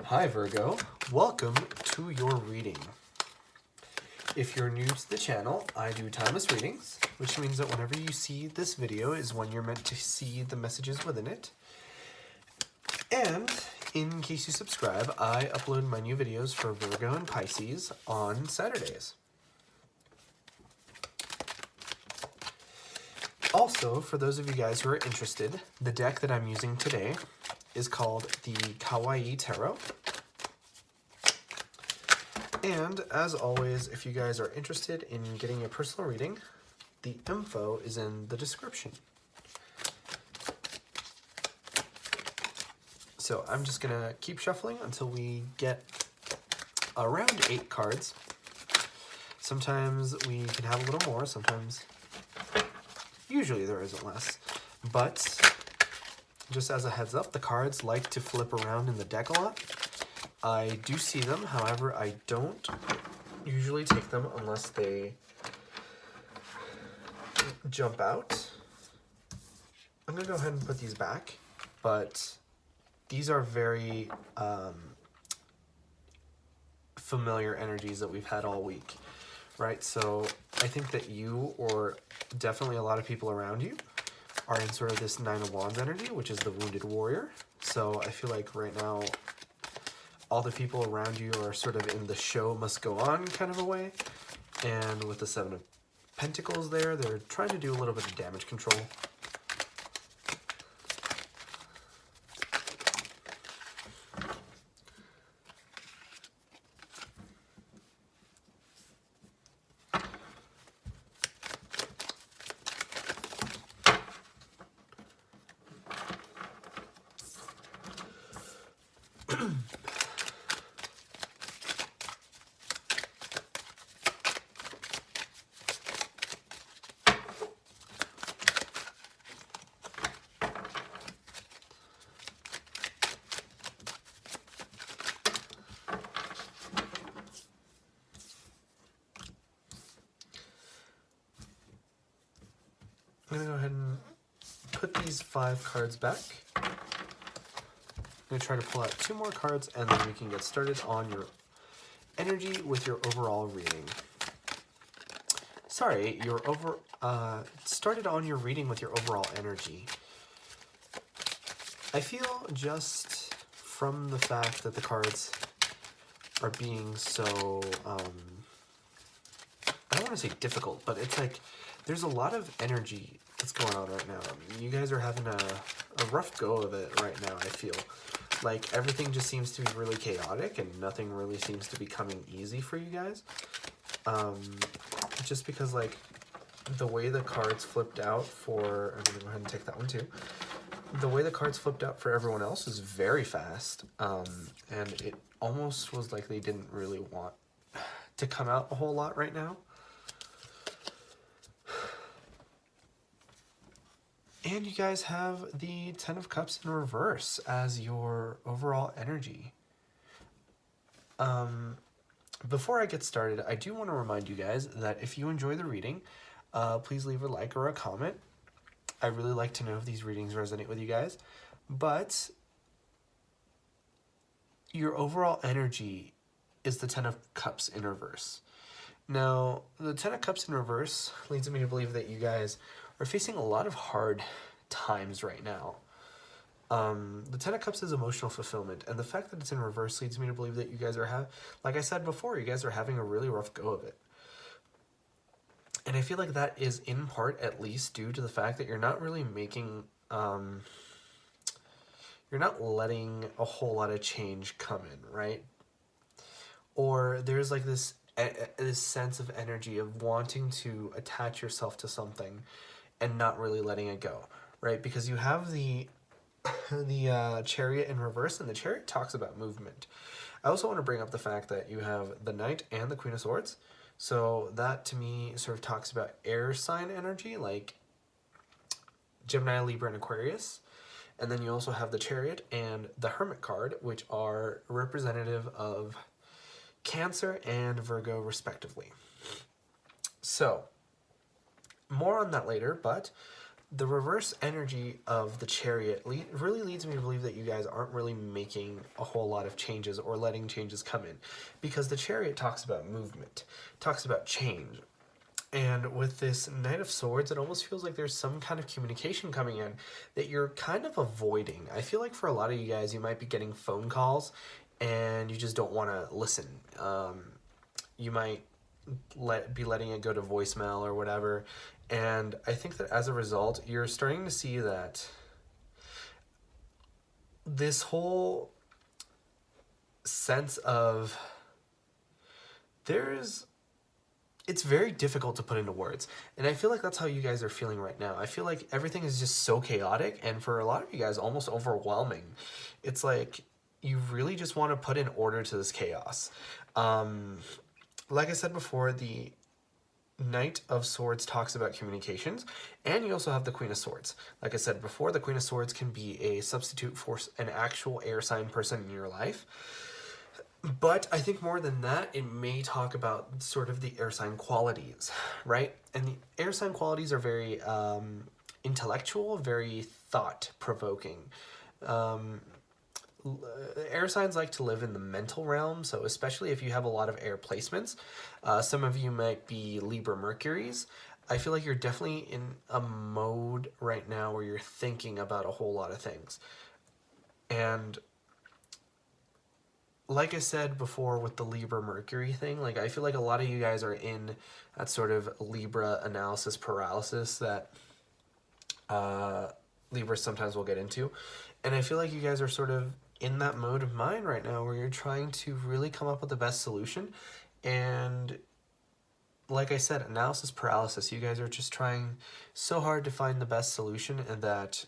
Hi Virgo, welcome to your reading. If you're new to the channel, I do timeless readings, which means that whenever you see this video is when you're meant to see the messages within it. And in case you subscribe, I upload my new videos for Virgo and Pisces on Saturdays. Also, for those of you guys who are interested, the deck that I'm using today is called the Kawaii Tarot. And as always, if you guys are interested in getting a personal reading, the info is in the description. So I'm just gonna keep shuffling until we get around 8 cards. Sometimes we can have a little more, sometimes, usually there isn't less. But just as a heads up, the cards like to flip around in the deck a lot. I do see them, however, I don't usually take them unless they jump out. I'm gonna go ahead and put these back, but these are very familiar energies that we've had all week, right? So I think that you, or definitely a lot of people around you, are in sort of this Nine of Wands energy, which is the wounded warrior. So I feel like right now, all the people around you are sort of in the show must go on kind of a way. And with the Seven of Pentacles there, they're trying to do a little bit of damage control. I'm gonna go ahead and put these 5 cards back. I'm gonna try to pull out 2 more cards and then we can get started on your energy with your overall reading. Sorry, started on your reading with your overall energy. I feel just from the fact that the cards are being so, I don't want to say difficult, but it's like there's a lot of energy that's going on right now. You guys are having a rough go of it right now, I feel. Like everything just seems to be really chaotic and nothing really seems to be coming easy for you guys. Just because like the way the cards flipped out for, I'm gonna go ahead and take that one too. The way the cards flipped out for everyone else is very fast. And it almost was like they didn't really want to come out a whole lot right now. And you guys have the Ten of Cups in reverse as your overall energy. Before I get started, I do want to remind you guys that if you enjoy the reading, please leave a like or a comment. I really like to know if these readings resonate with you guys. But your overall energy is the Ten of Cups in reverse. Now, the Ten of Cups in reverse leads me to believe that you guys are facing a lot of hard times right now. The Ten of Cups is emotional fulfillment, and the fact that it's in reverse leads me to believe that you guys are like I said before, you guys are having a really rough go of it. And I feel like that is in part at least due to the fact that you're not really making, you're not letting a whole lot of change come in, right? Or there's like this sense of energy of wanting to attach yourself to something and not really letting it go, right? Because you have the Chariot in reverse, and the Chariot talks about movement. I also want to bring up the fact that you have the Knight and the Queen of Swords. So that to me sort of talks about air sign energy, like Gemini, Libra, and Aquarius. And then you also have the Chariot and the Hermit card, which are representative of Cancer and Virgo respectively. So more on that later, but the reverse energy of the Chariot really leads me to believe that you guys aren't really making a whole lot of changes or letting changes come in, because the Chariot talks about movement, talks about change. And with this Knight of Swords, it almost feels like there's some kind of communication coming in that you're kind of avoiding. I feel like for a lot of you guys, you might be getting phone calls and you just don't want to listen. You might be letting it go to voicemail or whatever. And I think that as a result, you're starting to see that this whole sense of it's very difficult to put into words. And I feel like that's how you guys are feeling right now. I feel like everything is just so chaotic, and for a lot of you guys, almost overwhelming. It's like you really just want to put in order to this chaos. Like I said before, the Knight of Swords talks about communications, and you also have the Queen of Swords. Like I said before, the Queen of Swords can be a substitute for an actual air sign person in your life. But I think more than that, it may talk about sort of the air sign qualities, right? And the air sign qualities are very intellectual, very thought-provoking. Air signs like to live in the mental realm, so especially if you have a lot of air placements. Some of you might be Libra Mercuries. I feel like you're definitely in a mode right now where you're thinking about a whole lot of things. And like I said before with the Libra Mercury thing, like I feel like a lot of you guys are in that sort of Libra analysis paralysis that Libra sometimes will get into. And I feel like you guys are sort of in that mode of mind right now where you're trying to really come up with the best solution. And like I said, analysis paralysis, you guys are just trying so hard to find the best solution, and that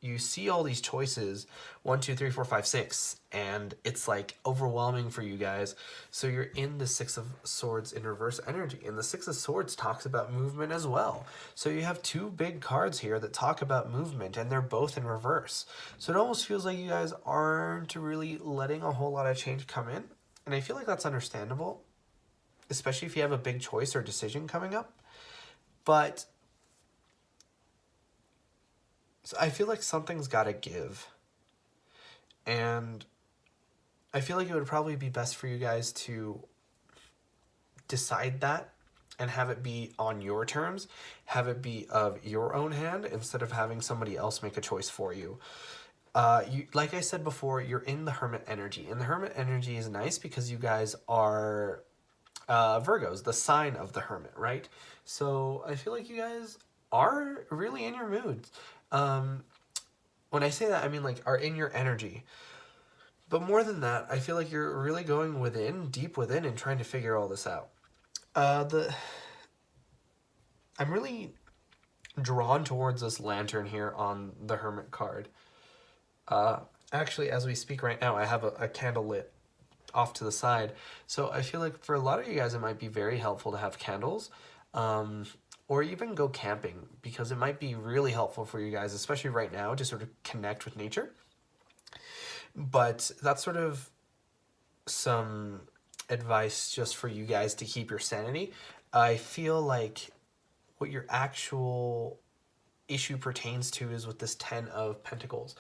you see all these choices, 1, 2, 3, 4, 5, 6, and it's like overwhelming for you guys. So you're in the Six of Swords in reverse energy, and the Six of Swords talks about movement as well. So you have two big cards here that talk about movement, and they're both in reverse. So it almost feels like you guys aren't really letting a whole lot of change come in, and I feel like that's understandable, especially if you have a big choice or decision coming up. But so I feel like something's got to give. And I feel like it would probably be best for you guys to decide that and have it be on your terms, have it be of your own hand instead of having somebody else make a choice for you. Like I said before, you're in the Hermit energy, and the Hermit energy is nice because you guys are Virgos, the sign of the Hermit, right? So I feel like you guys are really in your moods. When I say that, I mean like are in your energy. But more than that, I feel like you're really going within, deep within, and trying to figure all this out. I'm really drawn towards this lantern here on the Hermit card. Actually, as we speak right now, I have a candle lit off to the side. So I feel like for a lot of you guys, it might be very helpful to have candles. Or even go camping, because it might be really helpful for you guys, especially right now, to sort of connect with nature. But that's sort of some advice just for you guys to keep your sanity. I feel like what your actual issue pertains to is with this 10 of Pentacles.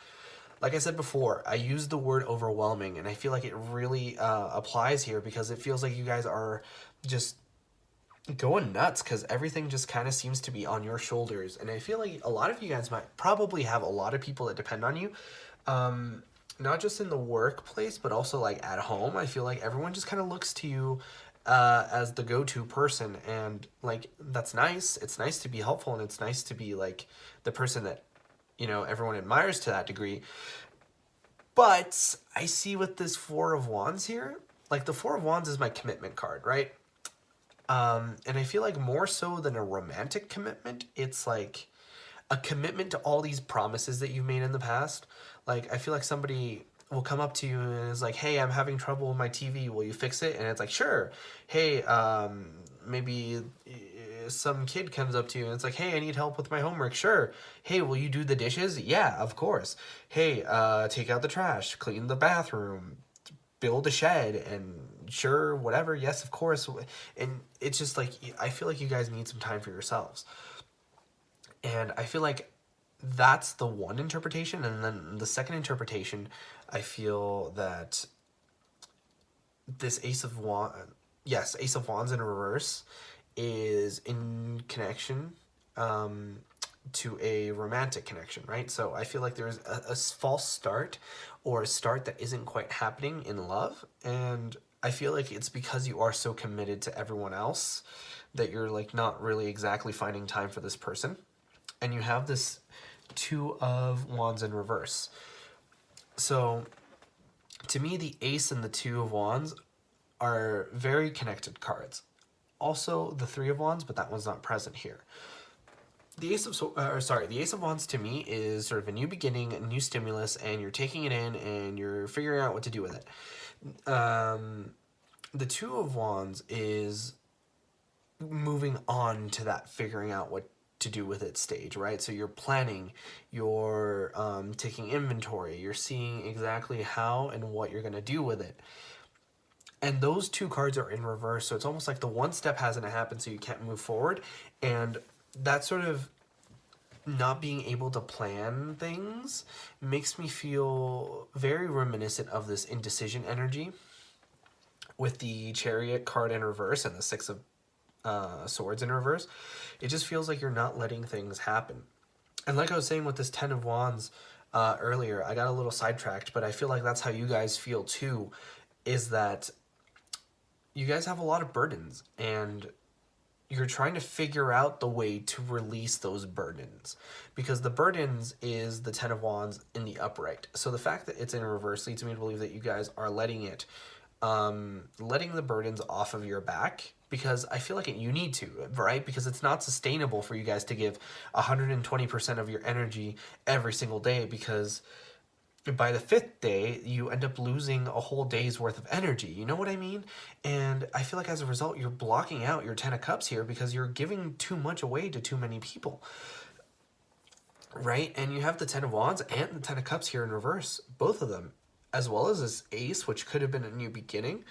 Like I said before, I used the word overwhelming, and I feel like it really applies here, because it feels like you guys are just going nuts because everything just kind of seems to be on your shoulders. And I feel like a lot of you guys might probably have a lot of people that depend on you, not just in the workplace, but also like at home. I feel like everyone just kind of looks to you as the go-to person, and like that's nice. It's nice to be helpful, and it's nice to be like the person that, you know, everyone admires to that degree. But I see with this Four of Wands here, like the Four of Wands is my commitment card, right? And I feel like more so than a romantic commitment, it's like a commitment to all these promises that you've made in the past. Like, I feel like somebody will come up to you and is like, hey, I'm having trouble with my TV. Will you fix it? And it's like, sure. Hey, maybe some kid comes up to you and it's like, hey, I need help with my homework. Sure. Hey, will you do the dishes? Yeah, of course. Hey, take out the trash, clean the bathroom, build a shed, and sure, whatever, yes, of course. And it's just like, I feel like you guys need some time for yourselves. And I feel like that's the one interpretation. And then the second interpretation, I feel that this Ace of Wands, yes, Ace of Wands in reverse is in connection to a romantic connection, right? So I feel like there's a false start, or a start that isn't quite happening in love. And I feel like it's because you are so committed to everyone else that you're like not really exactly finding time for this person. And you have this Two of Wands in reverse. So to me, the Ace and the Two of Wands are very connected cards. Also the Three of Wands, but that one's not present here. The Ace of Wands to me is sort of a new beginning, a new stimulus, and you're taking it in and you're figuring out what to do with it. The Two of Wands is moving on to that figuring out what to do with it stage, right? So you're planning, you're taking inventory, you're seeing exactly how and what you're going to do with it. And those two cards are in reverse, so it's almost like the one step hasn't happened, so you can't move forward. And that sort of not being able to plan things makes me feel very reminiscent of this indecision energy with the Chariot card in reverse and the Six of Swords in reverse. It just feels like you're not letting things happen. And like I was saying with this Ten of Wands earlier, I got a little sidetracked, but I feel like that's how you guys feel too, is that you guys have a lot of burdens and you're trying to figure out the way to release those burdens, because the burdens is the Ten of Wands in the upright. So the fact that it's in reverse leads me to believe that you guys are letting the burdens off of your back, because I feel like you need to, right? Because it's not sustainable for you guys to give 120% of your energy every single day, because by the fifth day, you end up losing a whole day's worth of energy. You know what I mean? And I feel like as a result, you're blocking out your Ten of Cups here because you're giving too much away to too many people, right? And you have the Ten of Wands and the Ten of Cups here in reverse, both of them, as well as this Ace, which could have been a new beginning,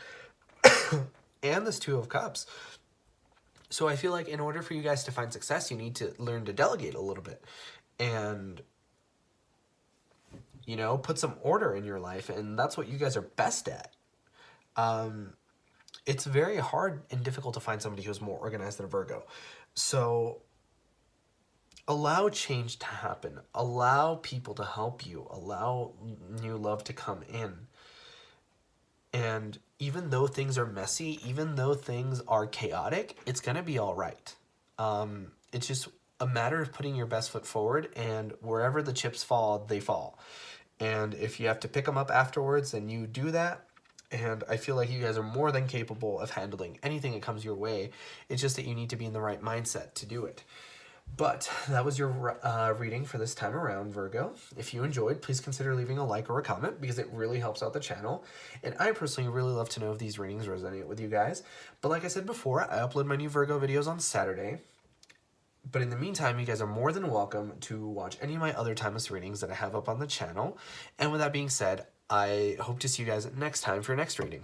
and this Two of Cups. So I feel like in order for you guys to find success, you need to learn to delegate a little bit and, you know, put some order in your life. And that's what you guys are best at. It's very hard and difficult to find somebody who's more organized than a Virgo. So allow change to happen. Allow people to help you. Allow new love to come in. And even though things are messy, even though things are chaotic, it's going to be all right. It's just a matter of putting your best foot forward, and wherever the chips fall, they fall. And if you have to pick them up afterwards, then you do that. And I feel like you guys are more than capable of handling anything that comes your way. It's just that you need to be in the right mindset to do it. But that was your reading for this time around, Virgo. If you enjoyed, please consider leaving a like or a comment, because it really helps out the channel. And I personally really love to know if these readings resonate with you guys. But like I said before, I upload my new Virgo videos on Saturday. But in the meantime, you guys are more than welcome to watch any of my other timeless readings that I have up on the channel. And with that being said, I hope to see you guys next time for your next reading.